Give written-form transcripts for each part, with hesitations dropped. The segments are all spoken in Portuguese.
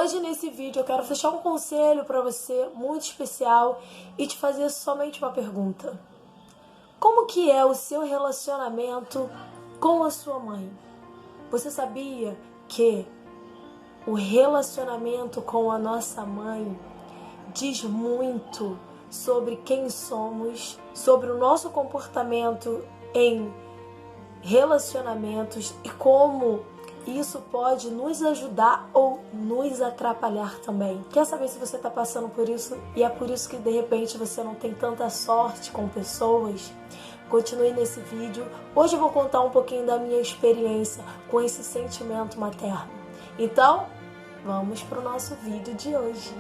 hoje nesse vídeo eu quero deixar um conselho para você muito especial e te fazer somente uma pergunta. Como que é o seu relacionamento com a sua mãe? Você sabia que o relacionamento com a nossa mãe diz muito sobre quem somos, sobre o nosso comportamento em relacionamentos e como isso pode nos ajudar ou nos atrapalhar também. Quer saber se você está passando por isso e é por isso que de repente você não tem tanta sorte com pessoas? Continue nesse vídeo. Hoje eu vou contar um pouquinho da minha experiência com esse sentimento materno. Então, vamos para o nosso vídeo de hoje.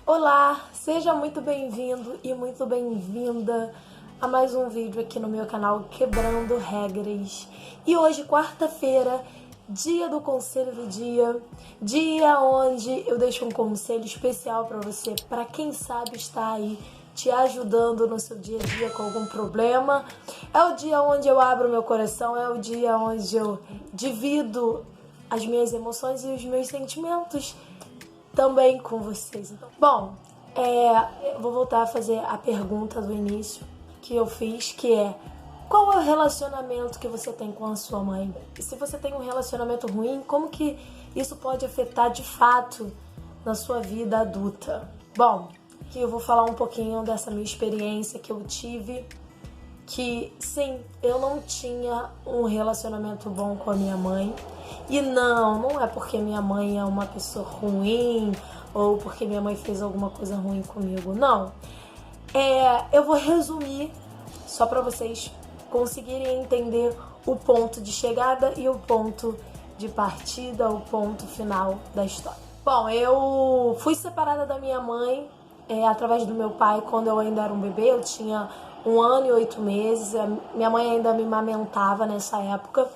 Olá, seja muito bem-vindo e muito bem-vinda a mais um vídeo aqui no meu canal Quebrando Regras. E hoje, quarta-feira, dia do conselho do dia onde eu deixo um conselho especial para você, para quem sabe está aí te ajudando no seu dia a dia com algum problema. É o dia onde eu abro meu coração, é o dia onde eu divido as minhas emoções e os meus sentimentos também com vocês. Então, bom, eu vou voltar a fazer a pergunta do início que eu fiz, que é: qual é o relacionamento que você tem com a sua mãe? E se você tem um relacionamento ruim, como que isso pode afetar de fato na sua vida adulta? Bom, aqui eu vou falar um pouquinho dessa minha experiência que eu tive, que sim, eu não tinha um relacionamento bom com a minha mãe. E não é porque minha mãe é uma pessoa ruim ou porque minha mãe fez alguma coisa ruim comigo, não. Eu vou resumir só para vocês conseguirem entender o ponto de chegada e o ponto de partida, o ponto final da história. Bom, eu fui separada da minha mãe através do meu pai quando eu ainda era um bebê. Eu tinha 1 ano e 8 meses, minha mãe ainda me amamentava nessa época,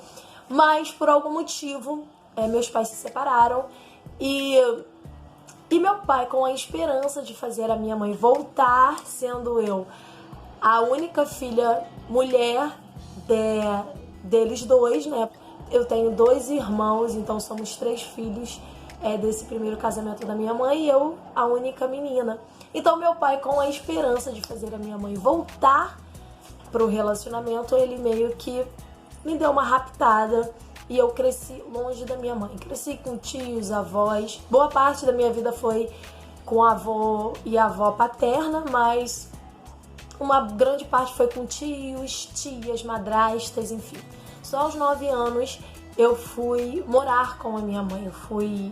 mas por algum motivo meus pais se separaram e meu pai, com a esperança de fazer a minha mãe voltar, sendo eu a única filha mulher deles dois, né? Eu tenho 2 irmãos, então somos 3 filhos desse primeiro casamento da minha mãe e eu a única menina. Então meu pai, com a esperança de fazer a minha mãe voltar pro relacionamento, ele meio que me deu uma raptada e eu cresci longe da minha mãe. Cresci com tios, avós. Boa parte da minha vida foi com a avó e a avó paterna, mas uma grande parte foi com tios, tias, madrastas, enfim. Só aos 9 anos eu fui morar com a minha mãe, eu fui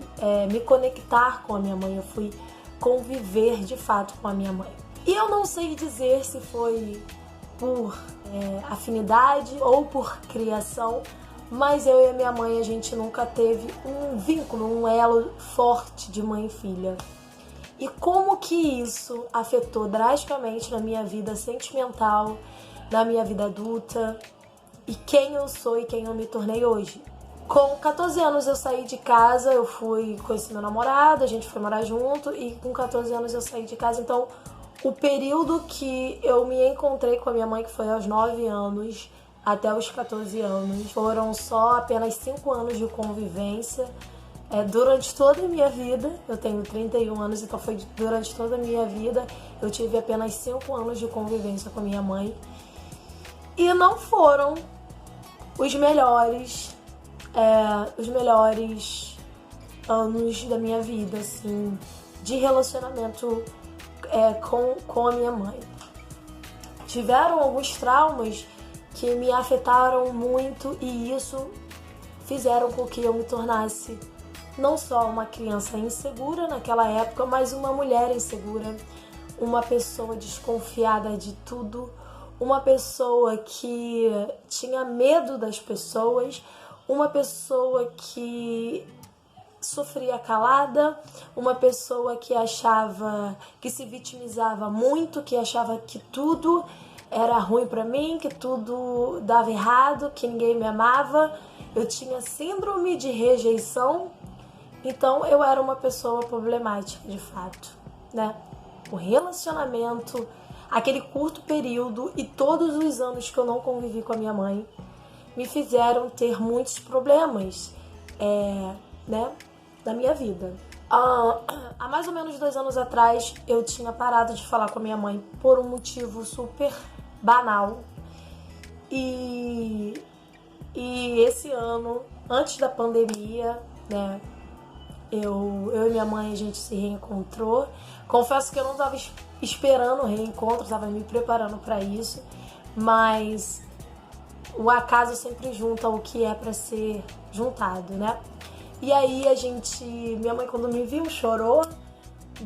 me conectar com a minha mãe, eu fui conviver de fato com a minha mãe. E eu não sei dizer se foi por afinidade ou por criação, mas eu e a minha mãe, a gente nunca teve um vínculo, um elo forte de mãe e filha. E como que isso afetou drasticamente na minha vida sentimental, na minha vida adulta e quem eu sou e quem eu me tornei hoje. Com 14 anos eu saí de casa, eu fui conhecer meu namorado, a gente foi morar junto e com 14 anos eu saí de casa. Então o período que eu me encontrei com a minha mãe, que foi aos 9 anos até os 14 anos, foram só apenas 5 anos de convivência. Durante toda a minha vida, eu tenho 31 anos, então foi durante toda a minha vida, eu tive apenas 5 anos de convivência com a minha mãe. E não foram os melhores anos da minha vida, assim, de relacionamento com a minha mãe. Tiveram alguns traumas que me afetaram muito e isso fizeram com que eu me tornasse não só uma criança insegura naquela época, mas uma mulher insegura, uma pessoa desconfiada de tudo, uma pessoa que tinha medo das pessoas, uma pessoa que sofria calada, uma pessoa que achava, que se vitimizava muito, que achava que tudo era ruim pra mim, que tudo dava errado, que ninguém me amava. Eu tinha síndrome de rejeição, então eu era uma pessoa problemática de fato, né? O relacionamento, aquele curto período e todos os anos que eu não convivi com a minha mãe, me fizeram ter muitos problemas, né, na minha vida. Há mais ou menos 2 anos atrás, eu tinha parado de falar com a minha mãe por um motivo super banal. E esse ano, antes da pandemia, né, eu e minha mãe, a gente se reencontrou. Confesso que eu não estava esperando o reencontro, estava me preparando para isso, mas o acaso sempre junta o que é para ser juntado, né? E aí minha mãe quando me viu chorou,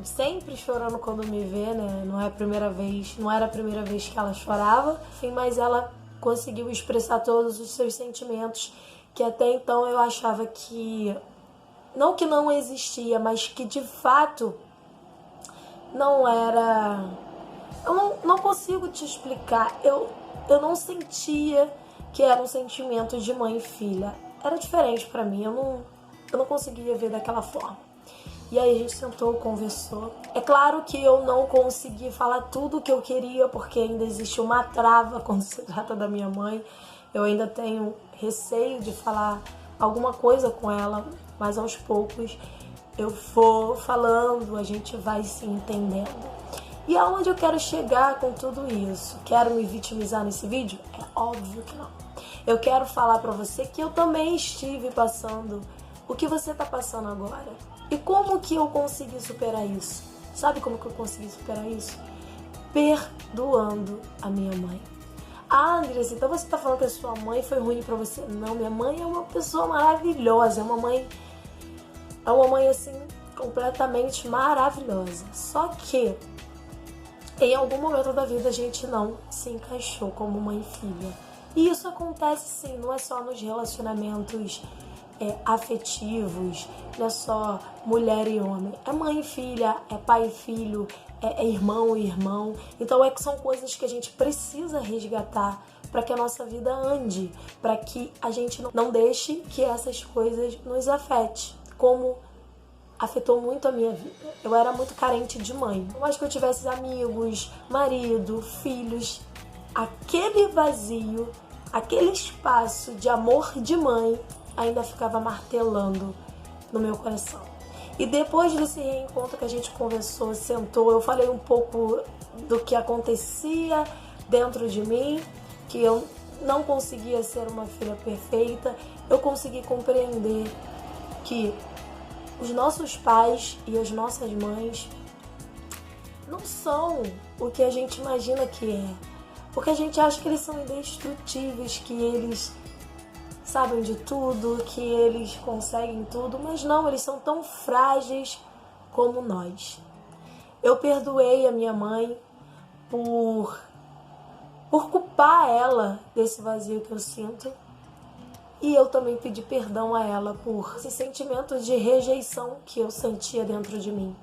sempre chorando quando me vê, né? Não era a primeira vez que ela chorava, enfim, mas ela conseguiu expressar todos os seus sentimentos, que até então eu achava que não existia, mas que de fato não era. Eu não consigo te explicar. Eu não sentia que era um sentimento de mãe e filha. Era diferente pra mim. Eu não conseguia ver daquela forma. E aí a gente sentou, conversou. É claro que eu não consegui falar tudo o que eu queria, porque ainda existe uma trava quando se trata da minha mãe. Eu ainda tenho receio de falar alguma coisa com ela, mas aos poucos eu vou falando, a gente vai se entendendo. E aonde eu quero chegar com tudo isso? Quero me vitimizar nesse vídeo? É óbvio que não. Eu quero falar pra você que eu também estive passando o que você tá passando agora. E como que eu consegui superar isso? Sabe como que eu consegui superar isso? Perdoando a minha mãe. Ah, Andressa, então você tá falando que a sua mãe foi ruim pra você? Não, minha mãe é uma pessoa maravilhosa, é uma mãe assim, completamente maravilhosa. Só que em algum momento da vida a gente não se encaixou como mãe e filha. E isso acontece sim, não é só nos relacionamentos afetivos, não é só mulher e homem. É mãe e filha, é pai e filho, é irmão e irmão. Então são coisas que a gente precisa resgatar para que a nossa vida ande, para que a gente não deixe que essas coisas nos afetem, como afetou muito a minha vida. Eu era muito carente de mãe. Por mais que eu tivesse amigos, marido, filhos, aquele vazio, aquele espaço de amor de mãe ainda ficava martelando no meu coração. E depois desse reencontro que a gente conversou, sentou, eu falei um pouco do que acontecia dentro de mim, que eu não conseguia ser uma filha perfeita. Eu consegui compreender que os nossos pais e as nossas mães não são o que a gente imagina que é. Porque a gente acha que eles são indestrutíveis, que eles sabem de tudo, que eles conseguem tudo, mas não, eles são tão frágeis como nós. Eu perdoei a minha mãe por culpar ela desse vazio que eu sinto. E eu também pedi perdão a ela por esse sentimento de rejeição que eu sentia dentro de mim.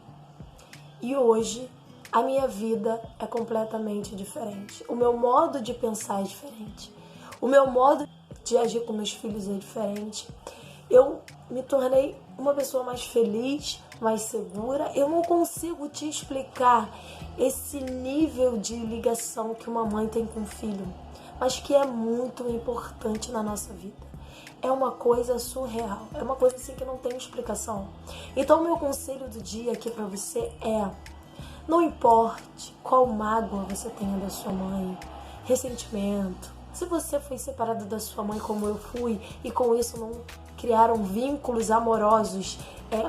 E hoje a minha vida é completamente diferente. O meu modo de pensar é diferente. O meu modo de agir com meus filhos é diferente. Eu me tornei uma pessoa mais feliz, mais segura. Eu não consigo te explicar esse nível de ligação que uma mãe tem com o filho, mas que é muito importante na nossa vida. É uma coisa surreal, é uma coisa assim que não tem explicação. Então, o meu conselho do dia aqui pra você é: não importe qual mágoa você tenha da sua mãe, ressentimento, se você foi separado da sua mãe como eu fui e com isso não criaram vínculos amorosos,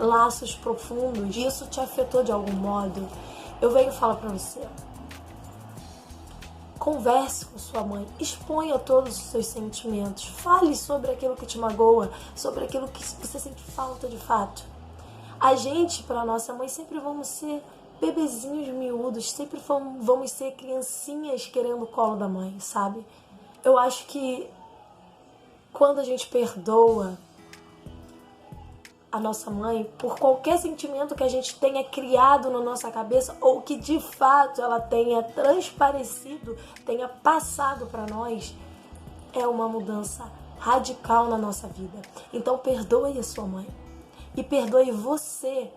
laços profundos, e isso te afetou de algum modo, eu venho falar pra você: converse com sua mãe, exponha todos os seus sentimentos, fale sobre aquilo que te magoa, sobre aquilo que você sente falta de fato. A gente, para nossa mãe, sempre vamos ser bebezinhos miúdos, sempre vamos ser criancinhas querendo o colo da mãe, sabe? Eu acho que quando a gente perdoa a nossa mãe por qualquer sentimento que a gente tenha criado na nossa cabeça ou que de fato ela tenha transparecido, tenha passado para nós, é uma mudança radical na nossa vida. Então perdoe a sua mãe e perdoe você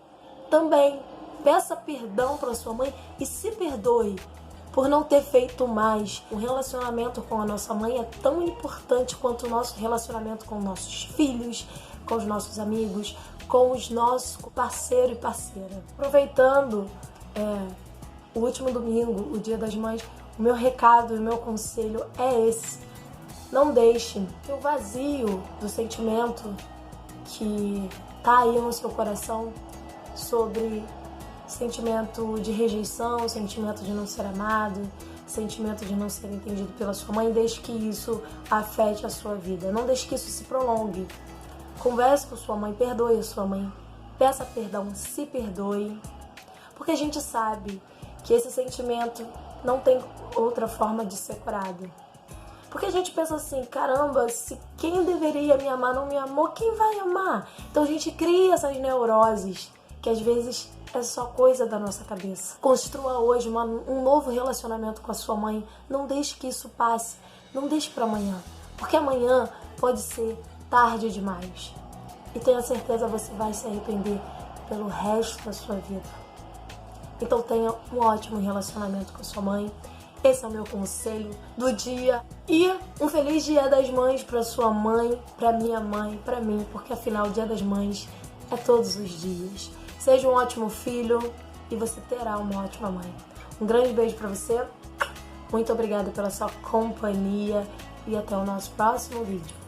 também. Peça perdão para sua mãe e se perdoe por não ter feito mais. O relacionamento com a nossa mãe é tão importante quanto o nosso relacionamento com nossos filhos, com os nossos amigos, com os nossos parceiro e parceira. Aproveitando o último domingo, o Dia das Mães, o meu recado e o meu conselho é esse. Não deixe que o vazio do sentimento que tá aí no seu coração sobre sentimento de rejeição, sentimento de não ser amado, sentimento de não ser entendido pela sua mãe, deixe que isso afete a sua vida. Não deixe que isso se prolongue. Converse com sua mãe, perdoe a sua mãe, peça perdão, se perdoe, porque a gente sabe que esse sentimento não tem outra forma de ser curado. Porque a gente pensa assim, caramba, se quem deveria me amar não me amou, quem vai amar? Então a gente cria essas neuroses, que às vezes é só coisa da nossa cabeça. Construa hoje um novo relacionamento com a sua mãe. Não deixe que isso passe. Não deixe para amanhã. Porque amanhã pode ser tarde demais. E tenha certeza, você vai se arrepender pelo resto da sua vida. Então tenha um ótimo relacionamento com a sua mãe. Esse é o meu conselho do dia. E um feliz Dia das Mães para sua mãe, para minha mãe, para mim. Porque afinal, o Dia das Mães é todos os dias. Seja um ótimo filho e você terá uma ótima mãe. Um grande beijo para você. Muito obrigada pela sua companhia e até o nosso próximo vídeo.